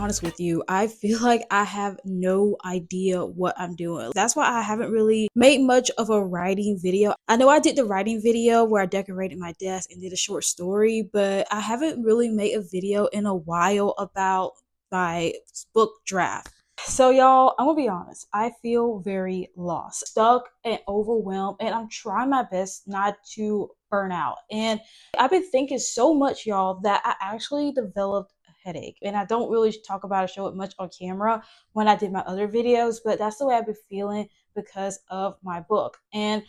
honest with you, I feel like I have no idea what I'm doing. That's why I haven't really made much of a writing video. I know I did the writing video where I decorated my desk and did a short story, but I haven't really made a video in a while about my book draft. So y'all, I'm gonna be honest, I feel very lost, stuck, and overwhelmed, and I'm trying my best not to burn out. And I've been thinking so much, y'all, that I actually developed a headache. And I don't really talk about it, show it much on camera when I did my other videos, but that's the way I've been feeling because of my book. And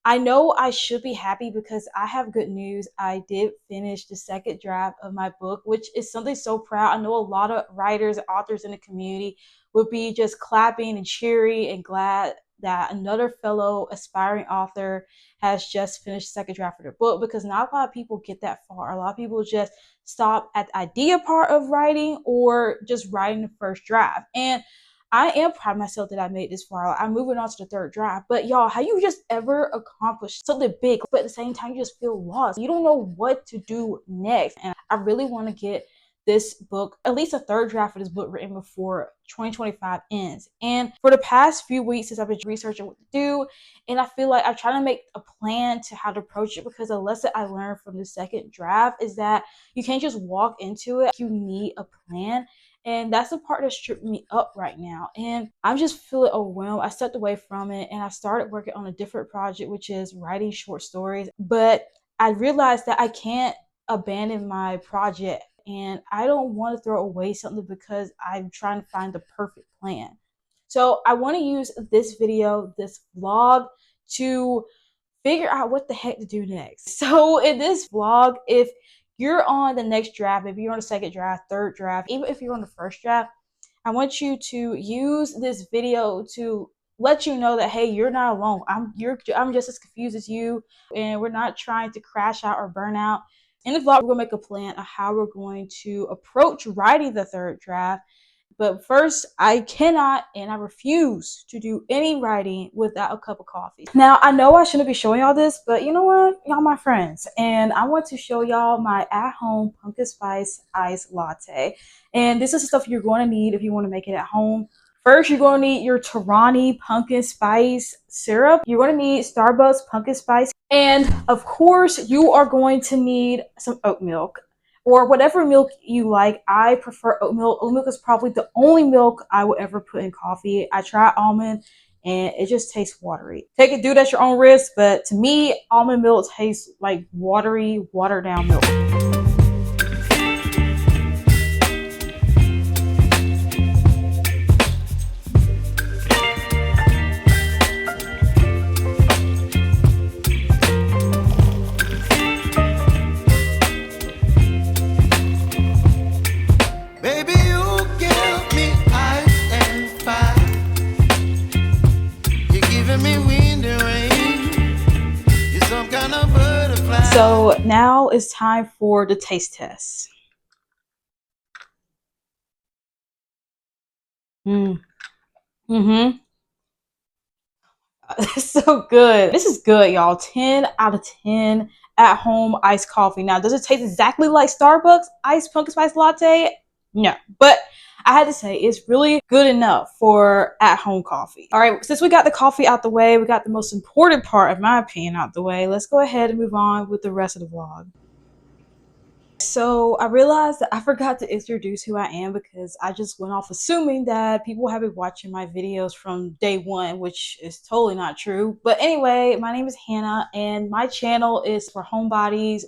I know I should be happy because I have good news. I did finish the second draft of my book, which is something so proud. I know a lot of writers and authors in the community would be just clapping and cheery and glad that another fellow aspiring author has just finished the second draft of their book, because not a lot of people get that far. A lot of people just stop at the idea part of writing or just writing the first draft. And I am proud of myself that I made this far. I'm moving on to the third draft. But y'all, have you just ever accomplished something big, but at the same time, you just feel lost? You don't know what to do next. And I really want to get this book, at least a third draft of this book, written before 2025 ends. And for the past few weeks, since I've been researching what to do, and I feel like I'm trying to make a plan to how to approach it, because a lesson I learned from the second draft is that you can't just walk into it. You need a plan. And that's the part that's tripping me up right now. And I'm just feeling overwhelmed. I stepped away from it and I started working on a different project, which is writing short stories. But I realized that I can't abandon my project, and I don't want to throw away something because I'm trying to find the perfect plan. So I want to use this video, this vlog, to figure out what the heck to do next. So in this vlog, if you're on the next draft, if you're on the second draft, third draft, even if you're on the first draft, I want you to use this video to let you know that, hey, you're not alone. I'm just as confused as you, and we're not trying to crash out or burn out. In the vlog, we're gonna make a plan of how we're going to approach writing the third draft. But first, I cannot and I refuse to do any writing without a cup of coffee. Now, I know I shouldn't be showing y'all this, but you know what? Y'all my friends. And I want to show y'all my at-home pumpkin spice iced latte. And this is the stuff you're going to need if you want to make it at home. First, you're going to need your Torani pumpkin spice syrup. You're going to need Starbucks pumpkin spice. And of course, you are going to need some oat milk, or whatever milk you like. I prefer oat milk. Oat milk is probably the only milk I will ever put in coffee. I tried almond and it just tastes watery. Take it, do it at your own risk, but to me, almond milk tastes like watery, watered down milk. So now it's time for the taste test. It's so good. This is good, y'all. 10 out of 10 at home iced coffee. Now, does it taste exactly like Starbucks iced pumpkin spice latte? No, but I had to say it's really good enough for at-home coffee. All right, since we got the coffee out the way, we got the most important part, of my opinion, out the way, let's go ahead and move on with the rest of the vlog. So I realized that I forgot to introduce who I am, because I just went off assuming that people have been watching my videos from day one, which is totally not true. But anyway, my name is Hannah and my channel is for homebodies,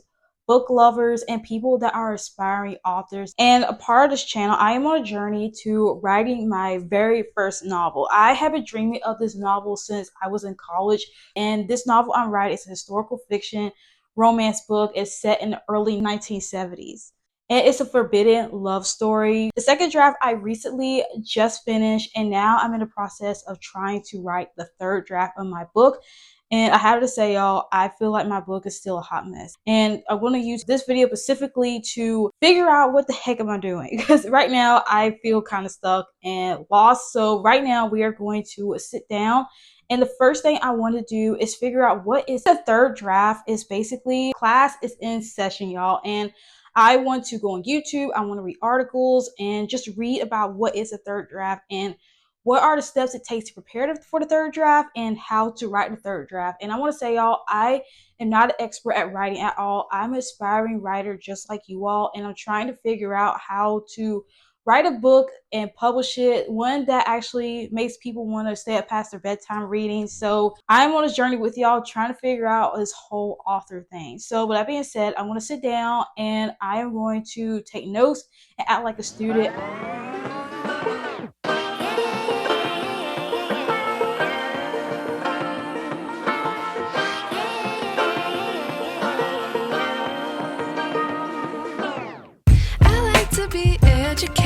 book lovers, and people that are aspiring authors. And a part of this channel, I am on a journey to writing my very first novel. I have been dreaming of this novel since I was in college, and this novel I'm writing is a historical fiction romance book. Is set in the early 1970s. And it's a forbidden love story. The second draft I recently just finished, and now I'm in the process of trying to write the third draft of my book. And I have to say, y'all, I feel like my book is still a hot mess. And I want to use this video specifically to figure out what the heck am I doing. Because right now I feel kind of stuck and lost. So right now we are going to sit down. And the first thing I want to do is figure out what is the third draft. Is basically class is in session, y'all. And I want to go on YouTube, I want to read articles and just read about what is a third draft and what are the steps it takes to prepare for the third draft and how to write the third draft. And I want to say, y'all, I am not an expert at writing at all. I'm an aspiring writer just like you all, and I'm trying to figure out how to write a book and publish it, one that actually makes people want to stay up past their bedtime reading. So I'm on this journey with y'all trying to figure out this whole author thing. So with that being said, I'm going to sit down and I am going to take notes and act like a student. I like to be educated,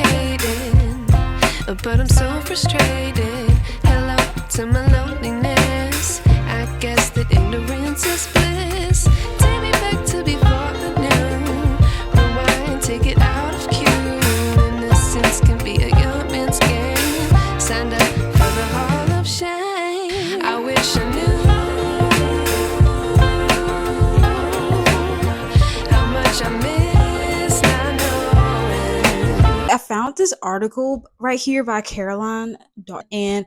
but I'm so frustrated. Hello to my loneliness. I guess that ignorance is bliss. Take me back to before I knew. Rewind, take it out of cue. Innocence can be a young man's game. Signed up for the hall of shame. I wish I knew how much I miss not knowing. I found this article right here by Caroline, and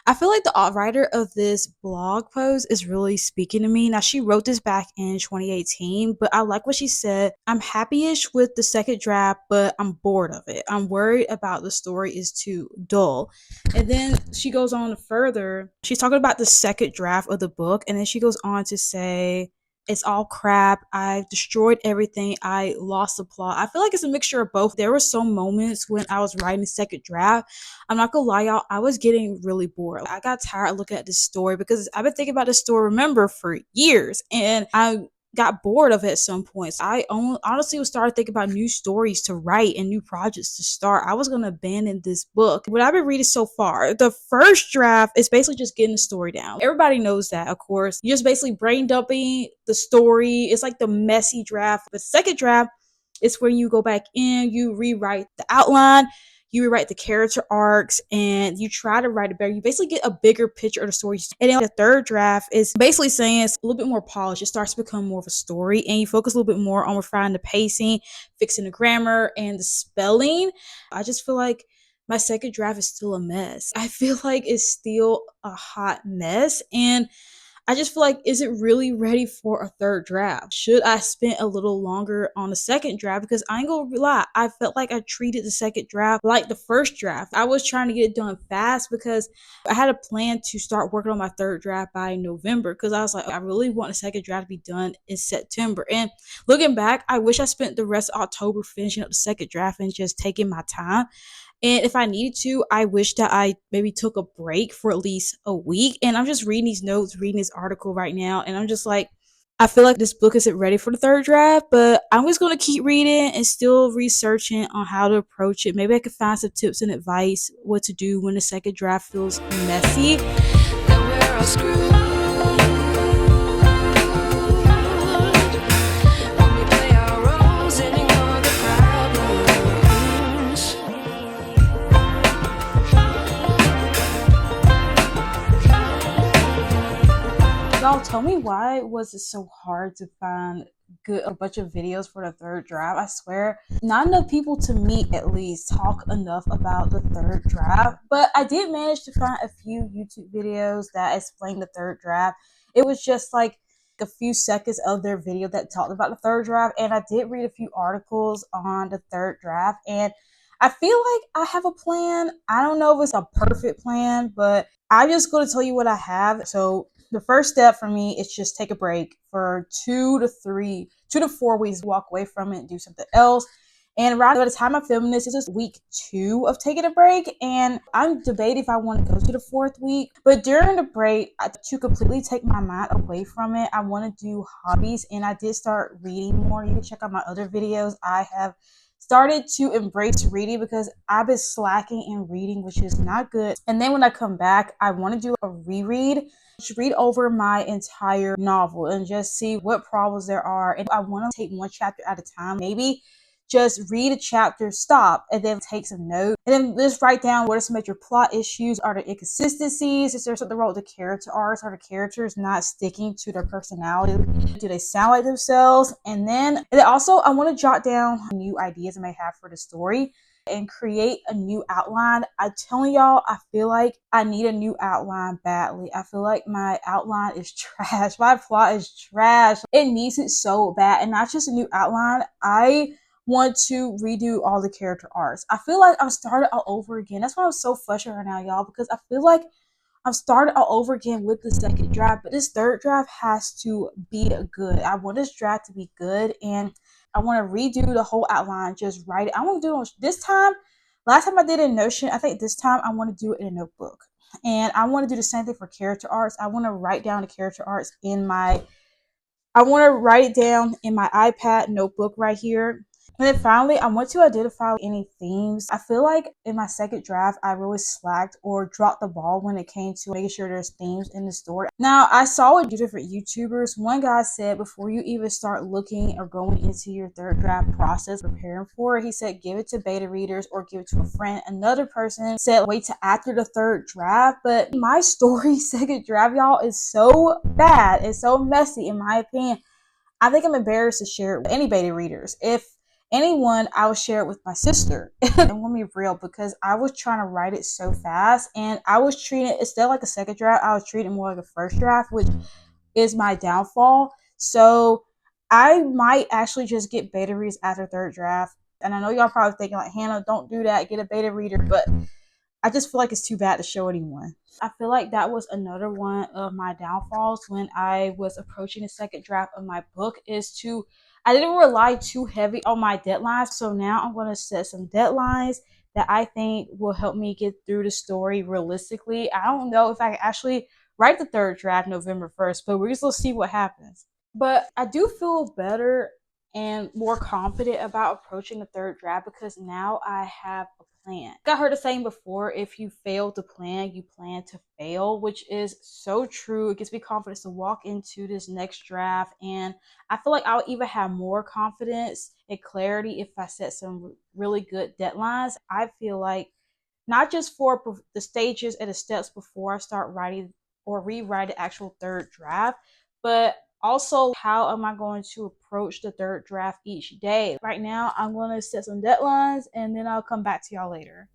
I feel like the writer of this blog post is really speaking to me. Now, she wrote this back in 2018, but I like what she said. I'm happy-ish with the second draft, but I'm bored of it. I'm worried about the story is too dull. And then she goes on further. She's talking about the second draft of the book, and then she goes on to say, it's all crap. I've destroyed everything. I lost the plot. I feel like it's a mixture of both. There were some moments when I was writing the second draft. I'm not gonna lie, y'all, I was getting really bored. I got tired of looking at this story because I've been thinking about this story, remember, for years. And I got bored of it at some points. I honestly was started thinking about new stories to write and new projects to start. I was going to abandon this book. What I've been reading so far, the first draft is basically just getting the story down. Everybody knows that, of course. You're just basically brain dumping the story. It's like the messy draft. The second draft is when you go back in, you rewrite the outline, you rewrite the character arcs, and you try to write it better. You basically get a bigger picture of the story. And then the third draft is basically saying it's a little bit more polished. It starts to become more of a story, and you focus a little bit more on refining the pacing, fixing the grammar, and the spelling. I just feel like my second draft is still a mess. I feel like it's still a hot mess, and I just feel like, is it really ready for a third draft? Should I spend a little longer on the second draft? Because I ain't gonna lie, I felt like I treated the second draft like the first draft. I was trying to get it done fast because I had a plan to start working on my third draft by November, because I was like, I really want the second draft to be done in September. And looking back, I wish I spent the rest of October finishing up the second draft and just taking my time. And if I needed to, I wish that I maybe took a break for at least a week. And I'm just reading these notes, reading this article right now, and I'm just like, I feel like this book isn't ready for the third draft, but I'm just going to keep reading and still researching on how to approach it. Maybe I could find some tips and advice what to do when the second draft feels messy. That we're all screwed. When we play our roles and ignore the problems. Y'all, tell me, why was it so hard to find a bunch of videos for the third draft? I swear, not enough people, to me at least, talk enough about the third draft. But I did manage to find a few YouTube videos that explain the third draft. It was just like a few seconds of their video that talked about the third draft, and I did read a few articles on the third draft, and I feel like I have a plan. I don't know if it's a perfect plan, but I'm just going to tell you what I have. So the first step for me is just take a break for 2 to 4 weeks, walk away from it and do something else. And around by the time I'm filming this, it's just week 2 of taking a break. And I'm debating if I want to go to the 4th week. But during the break, to completely take my mind away from it, I want to do hobbies. And I did start reading more. You can check out my other videos. I have started to embrace reading because I've been slacking in reading, which is not good. And then when I come back, I want to do a reread. Just read over my entire novel and just see what problems there are. And I want to take one chapter at a time, maybe just read a chapter, stop, and then take some notes, and then just write down what are some major plot issues. Are there inconsistencies? Is there something wrong with the character arcs? Are the characters not sticking to their personality? Do they sound like themselves? And then also I want to jot down new ideas I may have for the story and create a new outline. I'm telling y'all, I feel like I need a new outline badly. I feel like my outline is trash. My plot is trash. It needs it so bad. And not just a new outline. I want to redo all the character arcs. I feel like I'm starting all over again. That's why I'm so frustrated right now, y'all, because I feel like I've started all over again with the second draft, but this third draft has to be good. I want this draft to be good, and I want to redo the whole outline, just write it. I want to do it this time. Last time I did it in Notion, I think this time I want to do it in a notebook. And I want to do the same thing for character arts. I want to write down the character arts I want to write it down in my iPad notebook right here. And then finally, I want to identify any themes. I feel like in my second draft, I really slacked or dropped the ball when it came to making sure there's themes in the story. Now, I saw a few different YouTubers. One guy said before you even start looking or going into your third draft process, preparing for it, he said give it to beta readers or give it to a friend. Another person said wait till after the third draft. But my story second draft, y'all, is so bad. It's so messy, in my opinion. I think I'm embarrassed to share it with any beta readers. If anyone, I would share it with my sister. And let me be real, because I was trying to write it so fast, and I was treating it instead of like a second draft, I was treating it more like a first draft, which is my downfall. So I might actually just get beta readers after third draft. And I know y'all probably thinking like, Hannah, don't do that, get a beta reader, but I just feel like it's too bad to show anyone. I feel like that was another one of my downfalls when I was approaching the second draft of my book I didn't rely too heavy on my deadlines. So now I'm going to set some deadlines that I think will help me get through the story realistically. I don't know if I can actually write the third draft November 1st, but we're just going to see what happens. But I do feel better and more confident about approaching the third draft because now I have a plan. Like I heard a saying before, if you fail to plan, you plan to fail, which is so true. It gives me confidence to walk into this next draft, and I feel like I'll even have more confidence and clarity if I set some really good deadlines. I feel like not just for the stages and the steps before I start writing or rewrite the actual third draft, but also how am I going to approach the third draft each day. Right now, I'm going to set some deadlines and then I'll come back to y'all later.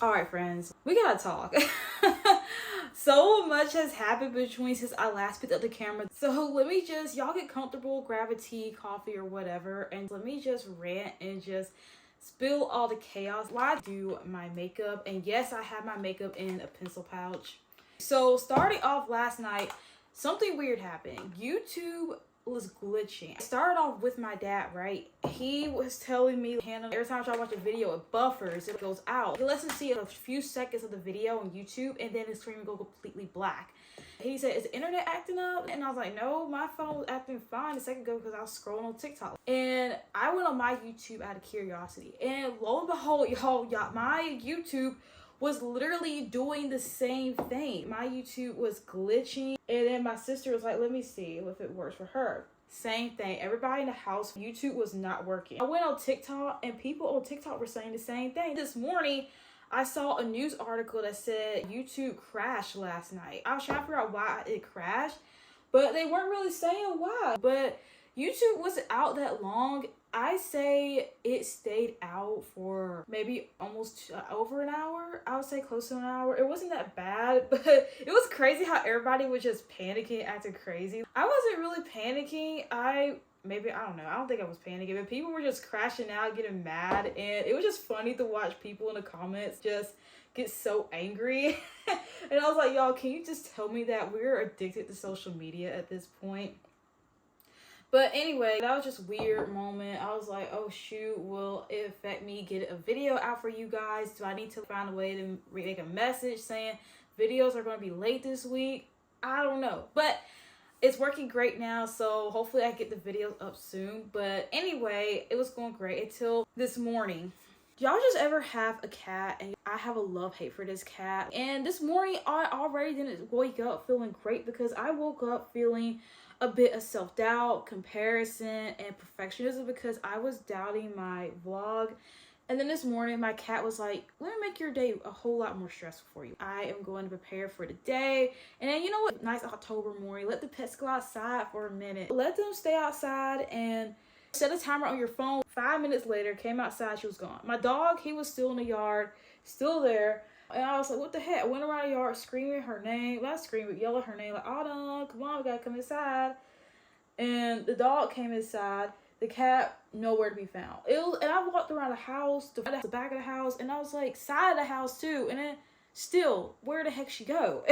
All right, friends, we gotta talk. So much has happened between since I last picked up the camera. So let me just, y'all get comfortable, grab a tea, coffee, or whatever, and let me just rant and just spill all the chaos while I do my makeup. And yes, I have my makeup in a pencil pouch. So starting off last night, something weird happened. YouTube was glitching. I started off with my dad, right? He was telling me, Hannah, every time I try to watch a video, it buffers, it goes out. He lets me see a few seconds of the video on YouTube, and then his screen would go completely black. He said, is the internet acting up? And I was like, no, my phone was acting fine a second ago because I was scrolling on TikTok. And I went on my YouTube out of curiosity. And lo and behold, y'all, my YouTube was literally doing the same thing. My YouTube was glitching. And then my sister was like, let me see if it works for her. Same thing. Everybody in the house, YouTube was not working. I went on TikTok and people on TikTok were saying the same thing. This morning, I saw a news article that said YouTube crashed last night. I was trying to figure out why it crashed, but they weren't really saying why. But YouTube wasn't out that long. I say it stayed out for maybe almost over an hour. I would say close to an hour. It wasn't that bad, but it was crazy how everybody was just panicking, acting crazy. I wasn't really panicking. I don't know. I don't think I was panicking, but people were just crashing out, getting mad, and it was just funny to watch people in the comments just get so angry. And I was like, y'all, can you just tell me that we're addicted to social media at this point? But anyway, that was just a weird moment. I was like, oh shoot, will it affect me get a video out for you guys? Do I need to find a way to make a message saying videos are going to be late this week? I don't know. But it's working great now, so hopefully I get the videos up soon. But anyway, it was going great until this morning. Y'all just ever have a cat? And I have a love-hate for this cat. And this morning, I already didn't wake up feeling great because I woke up feeling a bit of self-doubt, comparison, and perfectionism because I was doubting my vlog. And then this morning, my cat was like, let me make your day a whole lot more stressful for you. I am going to prepare for the day. And then, you know what? Nice October morning. Let the pets go outside for a minute. Let them stay outside and set a timer on your phone. 5 minutes later, came outside, she was gone. My dog, he was still in the yard, still there. And I was like, what the heck? I went around the yard screaming her name. Not screaming, yelling her name. Like, Autumn, come on, we gotta come inside. And the dog came inside. The cat, nowhere to be found. And I walked around the house, the back of the house, and I was like, side of the house too. And then still, where the heck she go?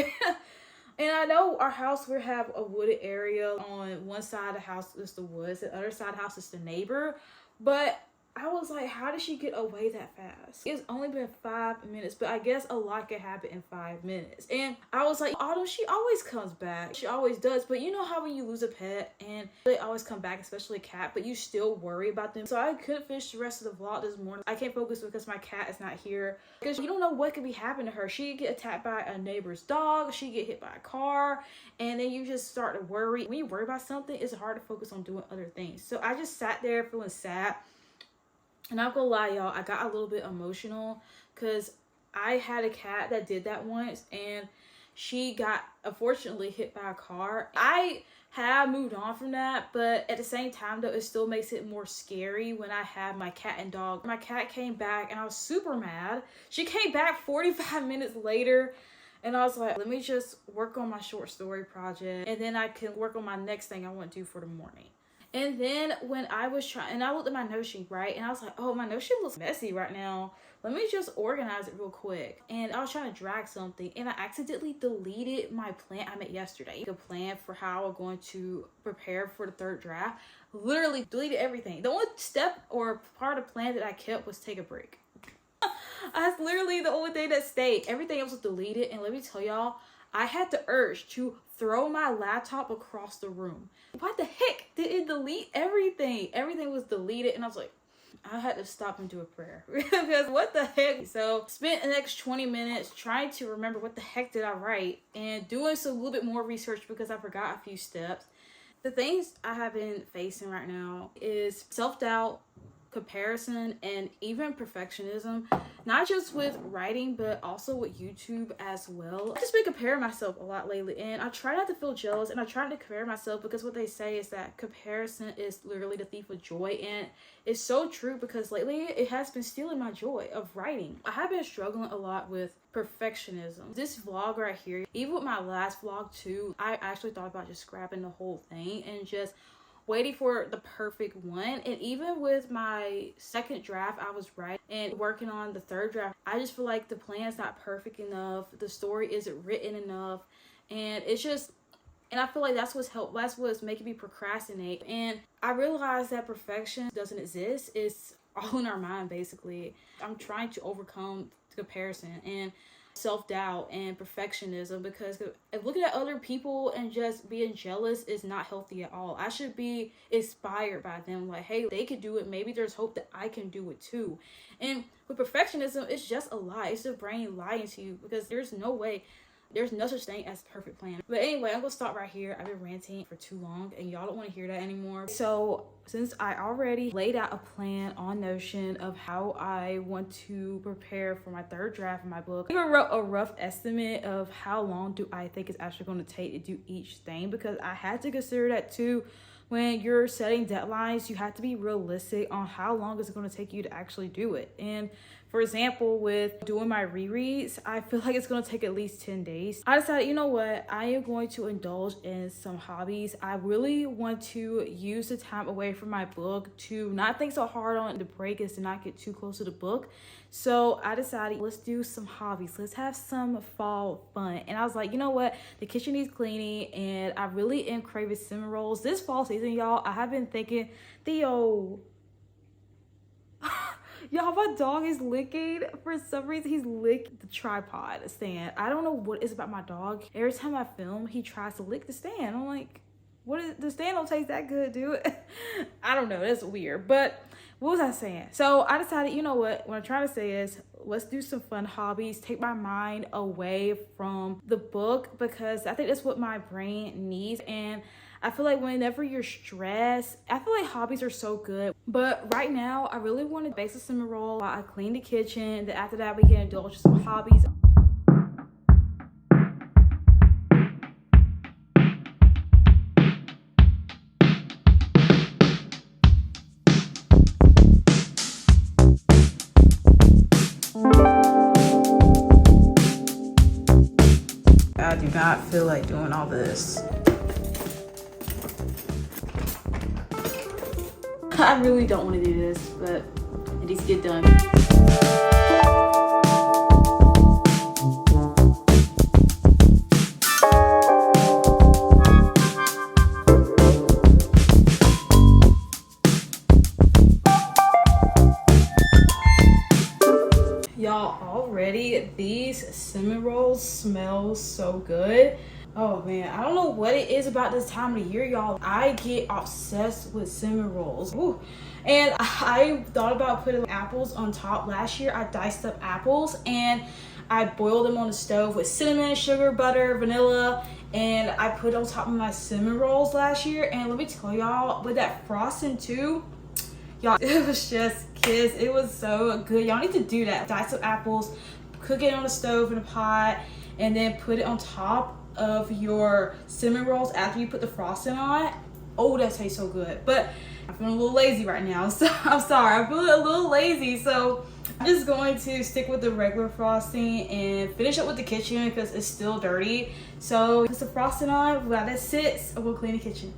And I know our house, we have a wooded area. On one side of the house is the woods, the other side of the house is the neighbor. But I was like, how did she get away that fast? It's only been 5 minutes, but I guess a lot can happen in 5 minutes. And I was like, Autumn, she always comes back. She always does. But you know how when you lose a pet and they always come back, especially a cat, but you still worry about them. So I couldn't finish the rest of the vlog this morning. I can't focus because my cat is not here. Because you don't know what could be happening to her. She could get attacked by a neighbor's dog. She could get hit by a car. And then you just start to worry. When you worry about something, it's hard to focus on doing other things. So I just sat there feeling sad. And I'm gonna lie, y'all, I got a little bit emotional because I had a cat that did that once and she got unfortunately hit by a car. I have moved on from that, but at the same time though, it still makes it more scary when I have my cat and dog. My cat came back and I was super mad. She came back 45 minutes later and I was like, let me just work on my short story project and then I can work on my next thing I want to do for the morning. And then when I was trying, and I looked at my Notion, right? And I was like, oh, my Notion looks messy right now. Let me just organize it real quick. And I was trying to drag something and I accidentally deleted my plan I made yesterday. The plan for how I'm going to prepare for the third draft. Literally deleted everything. The only step or part of the plan that I kept was take a break. That's literally the only thing that stayed. Everything else was deleted. And let me tell y'all, I had the urge to throw my laptop across the room. What the heck? Did it delete everything? Everything was deleted and I was like, I had to stop and do a prayer because what the heck? So spent the next 20 minutes trying to remember what the heck did I write and doing some little bit more research because I forgot a few steps. The things I have been facing right now is self-doubt, comparison, and even perfectionism, not just with writing but also with YouTube as well. I've just been comparing myself a lot lately and I try not to feel jealous and I try not to compare myself because what they say is that comparison is literally the thief of joy, and it's so true because lately it has been stealing my joy of writing. I have been struggling a lot with perfectionism. This vlog right here, even with my last vlog too, I actually thought about just scrapping the whole thing and just waiting for the perfect one. And even with my second draft, I was right, and working on the third draft, I just feel like the plan's not perfect enough, the story isn't written enough, and it's just, and I feel like that's what's making me procrastinate. And I realized that perfection doesn't exist. It's all in our mind basically. I'm trying to overcome the comparison and self-doubt and perfectionism because looking at other people and just being jealous is not healthy at all. I should be inspired by them, like, hey, they could do it, maybe there's hope that I can do it too. And with perfectionism, it's just a lie. It's the brain lying to you because there's no such thing as a perfect plan. But anyway, I'm gonna stop right here. I've been ranting for too long and y'all don't want to hear that anymore. So since I already laid out a plan on Notion of how I want to prepare for my third draft of my book, I even wrote a rough estimate of how long do I think it's actually going to take to do each thing, because I had to consider that too. When you're setting deadlines, you have to be realistic on how long it's going to take you to actually do it. And For example, with doing my rereads, I feel like it's gonna take at least 10 days. I decided, you know what, I am going to indulge in some hobbies. I really want to use the time away from my book to not think so hard on the break is to not get too close to the book. So I decided, let's do some hobbies. Let's have some fall fun. And I was like, you know what? The kitchen needs cleaning and I really am craving cinnamon rolls. This fall season, y'all, I have been thinking, Theo, y'all, my dog is licking. For some reason, he's licked the tripod stand. I don't know what is about my dog. Every time I film, he tries to lick the stand. I'm like, what is the stand don't taste that good, dude? I don't know. That's weird. But what was I saying? So I decided, you know what I'm trying to say is let's do some fun hobbies, take my mind away from the book, because I think that's what my brain needs. And I feel like whenever you're stressed, I feel like hobbies are so good. But right now, I really want to bake some cinnamon roll while I clean the kitchen. Then after that, we can indulge in some hobbies. I do not feel like doing all this. I really don't want to do this, but it needs to get done. Y'all, already these cinnamon rolls smell so good. Oh man, I don't know what it is about this time of the year, y'all. I get obsessed with cinnamon rolls. Ooh. And I thought about putting apples on top. Last year I diced up apples and I boiled them on the stove with cinnamon, sugar, butter, vanilla, and I put it on top of my cinnamon rolls last year. And let me tell y'all, with that frosting too, y'all, it was just kiss. It was so good. Y'all need to do that. Dice up apples, cook it on the stove in a pot, and then put it on top of your cinnamon rolls after you put the frosting on. Oh, that tastes so good. But I'm feeling a little lazy right now, so I'm sorry. I'm feeling a little lazy, so I'm just going to stick with the regular frosting and finish up with the kitchen because it's still dirty. So put the frosting on. While that sits, I'm gonna clean the kitchen.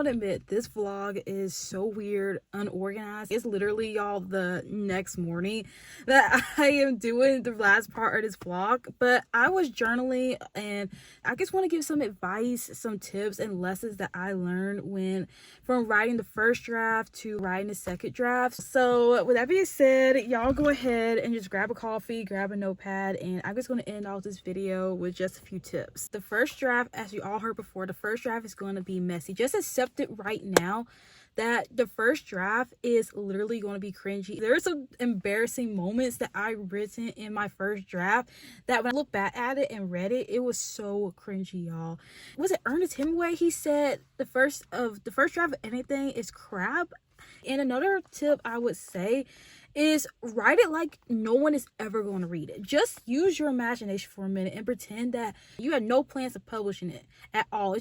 Admit this vlog is so weird, unorganized. It's literally, y'all, the next morning that I am doing the last part of this vlog, but I was journaling and I just want to give some advice, some tips and lessons that I learned from writing the first draft to writing the second draft. So with that being said, y'all go ahead and just grab a coffee, grab a notepad, and I'm just going to end off this video with just a few tips. The first draft, as you all heard before, the first draft is going to be messy. Just accept it right now that the first draft is literally going to be cringy. There are some embarrassing moments that I written in my first draft that when I look back at it and read it, it was so cringy, y'all. Was it Ernest Hemingway? He said the first draft of anything is crap. And another tip I would say is write it like no one is ever going to read it. Just use your imagination for a minute and pretend that you had no plans of publishing it at all.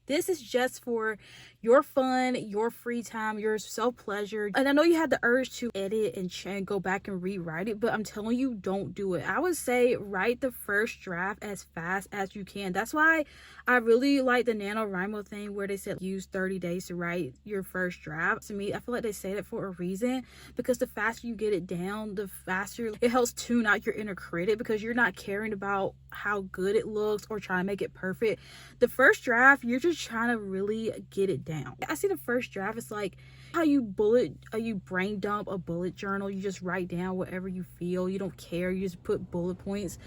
This is just for your fun, your free time, your self-pleasure. And I know you had the urge to edit and go back and rewrite it, but I'm telling you, don't do it. I would say write the first draft as fast as you can. That's why I really like the NaNoWriMo thing where they said use 30 days to write your first draft. To me, I feel like they say that for a reason, because the faster you get it down, the faster it helps tune out your inner critic, because you're not caring about how good it looks or trying to make it perfect. The first draft, you're just trying to really get it down. I see the first draft, it's like how you brain dump a bullet journal. You just write down whatever you feel. You don't care. You just put bullet points.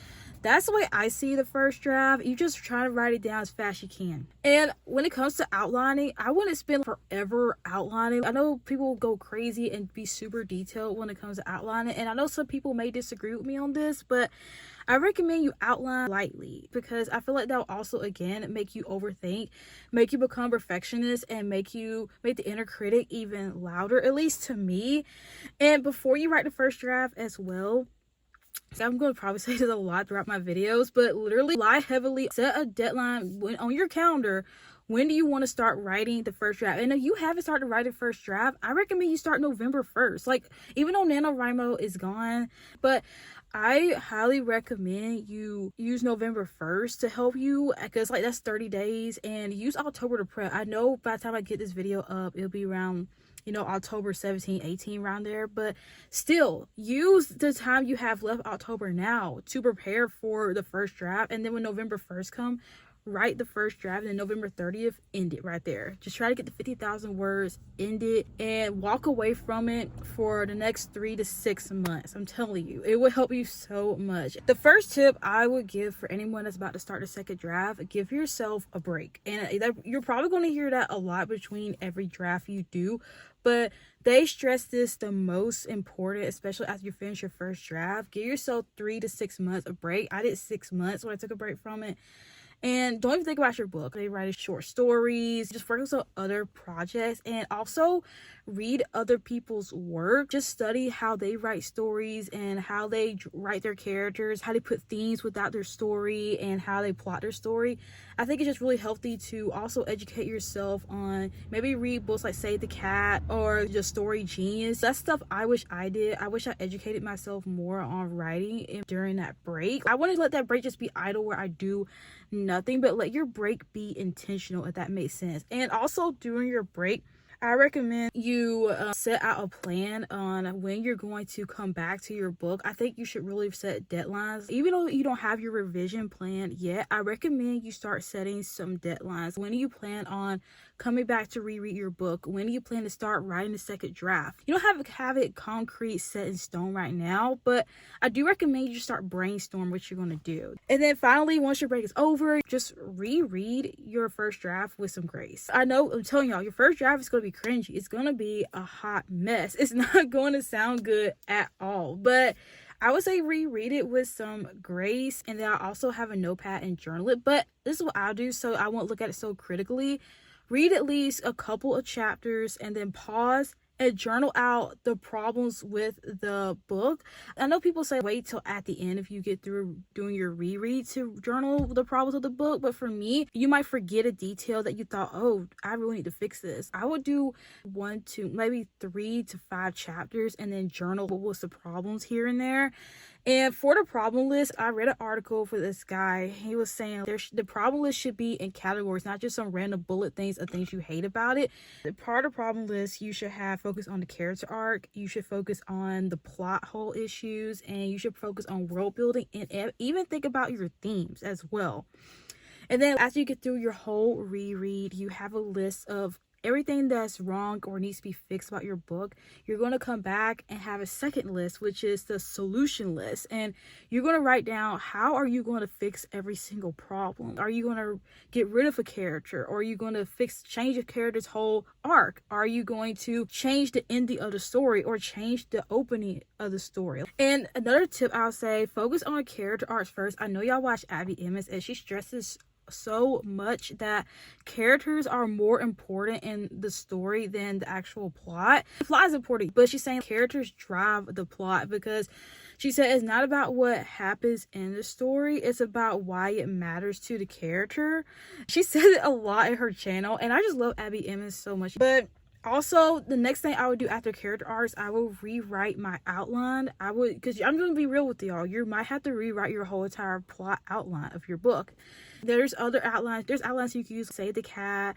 That's the way I see the first draft. You just try to write it down as fast as you can. And when it comes to outlining, I wouldn't spend forever outlining. I know people go crazy and be super detailed when it comes to outlining, and I know some people may disagree with me on this, but I recommend you outline lightly, because I feel like that will also, again, make you overthink, make you become perfectionist, and make the inner critic even louder, at least to me. And before you write the first draft as well, I'm going to probably say this a lot throughout my videos, but literally rely heavily, set a deadline on your calendar. When do you want to start writing the first draft? And if you haven't started writing the first draft, I recommend you start November 1st. Like, even though NaNoWriMo is gone, but I highly recommend you use November 1st to help you, because like that's 30 days, and use October to prep. I know by the time I get this video up, it'll be around, October 17, 18, around there, but still use the time you have left October now to prepare for the first draft. And then when November 1st come, write the first draft, and then November 30th, end it right there. Just try to get the 50,000 words, end it, and walk away from it for the next 3 to 6 months. I'm telling you, it will help you so much. The first tip I would give for anyone that's about to start a second draft: give yourself a break. And you're probably going to hear that a lot between every draft you do, but they stress this the most important, especially after you finish your first draft. Give yourself 3 to 6 months of break. I did 6 months when I took a break from it. And don't even think about your book. They write short stories, just focus on other projects, and also read other people's work. Just study how they write stories and how they write their characters, how they put themes without their story, and how they plot their story. I think it's just really healthy to also educate yourself on, maybe read books like Save the Cat or The Story Genius. That's stuff I wish I did. I wish I educated myself more on writing during that break. I want to let that break just be idle, where I do nothing, but let your break be intentional, if that makes sense. And also during your break, I recommend you set out a plan on when you're going to come back to your book. I think you should really set deadlines. Even though you don't have your revision plan yet, I recommend you start setting some deadlines. When do you plan on coming back to reread your book? When do you plan to start writing the second draft? You don't have it concrete set in stone right now, but I do recommend you start brainstorm what you're going to do. And then finally, once your break is over, just reread your first draft with some grace. I know, I'm telling y'all, your first draft is going to be cringy. It's going to be a hot mess. It's not going to sound good at all, but I would say reread it with some grace. And then I also have a notepad and journal it, but this is what I'll do so I won't look at it so critically. Read at least a couple of chapters and then pause and journal out the problems with the book. I know people say wait till at the end if you get through doing your reread to journal the problems of the book, but for me, you might forget a detail that you thought, oh, I really need to fix this. I would do 1 to maybe 3 to 5 chapters and then journal what was the problems here and there. And for the problem list, I read an article for this guy. He was saying the problem list should be in categories, not just some random bullet things of things you hate about it. The part of the problem list, you should have focus on the character arc, you should focus on the plot hole issues, and you should focus on world building, and even think about your themes as well. And then after you get through your whole reread, you have a list of everything that's wrong or needs to be fixed about your book. You're going to come back and have a second list, which is the solution list, and you're going to write down how are you going to fix every single problem. Are you going to get rid of a character, or are you going to change a character's whole arc? Are you going to change the ending of the story or change the opening of the story? And another tip I'll say, focus on character arcs first. I know y'all watch Abby Emmons, and she stresses so much that characters are more important in the story than the actual plot. The plot is important, but she's saying characters drive the plot, because she said it's not about what happens in the story, it's about why it matters to the character. She said it a lot in her channel, and I just love Abby Emmons so much. But also, the next thing I would do after character arcs, I will rewrite my outline. Because I'm going to be real with y'all, you might have to rewrite your whole entire plot outline of your book. There's other outlines. There's outlines you can use. Save the Cat,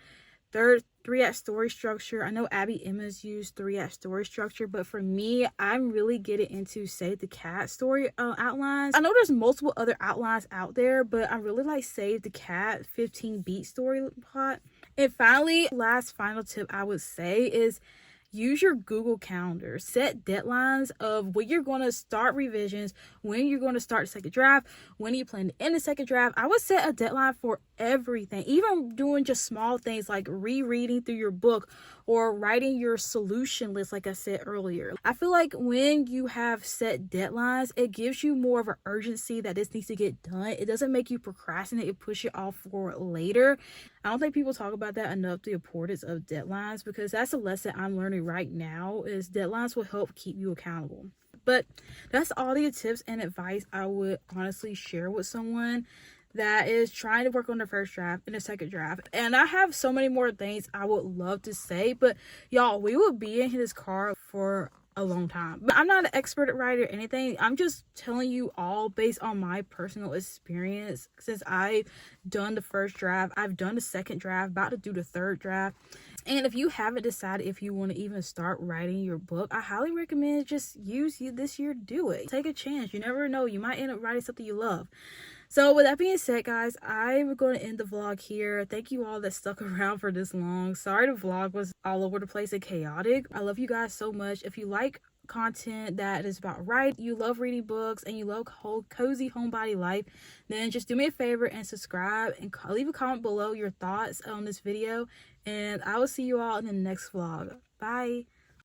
3-act story structure. I know Abby Emmons used 3-act story structure, but for me, I'm really getting into Save the Cat story outlines. I know there's multiple other outlines out there, but I really like Save the Cat 15-beat story plot. And finally, final tip I would say is use your Google Calendar. Set deadlines of when you're going to start revisions, when you're going to start the second draft, when you plan to end the second draft. I would set a deadline for everything, even doing just small things like rereading through your book or writing your solution list, like I said earlier. I feel like when you have set deadlines, it gives you more of an urgency that this needs to get done. It doesn't make you procrastinate, it push it off for later. I don't think people talk about that enough, the importance of deadlines, because that's a lesson I'm learning right now, is deadlines will help keep you accountable. But that's all the tips and advice I would honestly share with someone that is trying to work on the first draft and the second draft. And I have so many more things I would love to say, but y'all, we will be in this car for a long time. But I'm not an expert at writing or anything. I'm just telling you all based on my personal experience. Since I've done the first draft, I've done the second draft, about to do the third draft. And if you haven't decided if you want to even start writing your book, I highly recommend just use you this year. Do it. Take a chance. You never know. You might end up writing something you love. So with that being said, guys, I'm going to end the vlog here. Thank you all that stuck around for this long. Sorry the vlog was all over the place and chaotic. I love you guys so much. If you like content that is about writing, you love reading books, and you love cozy homebody life, then just do me a favor and subscribe and leave a comment below your thoughts on this video. And I will see you all in the next vlog. Bye.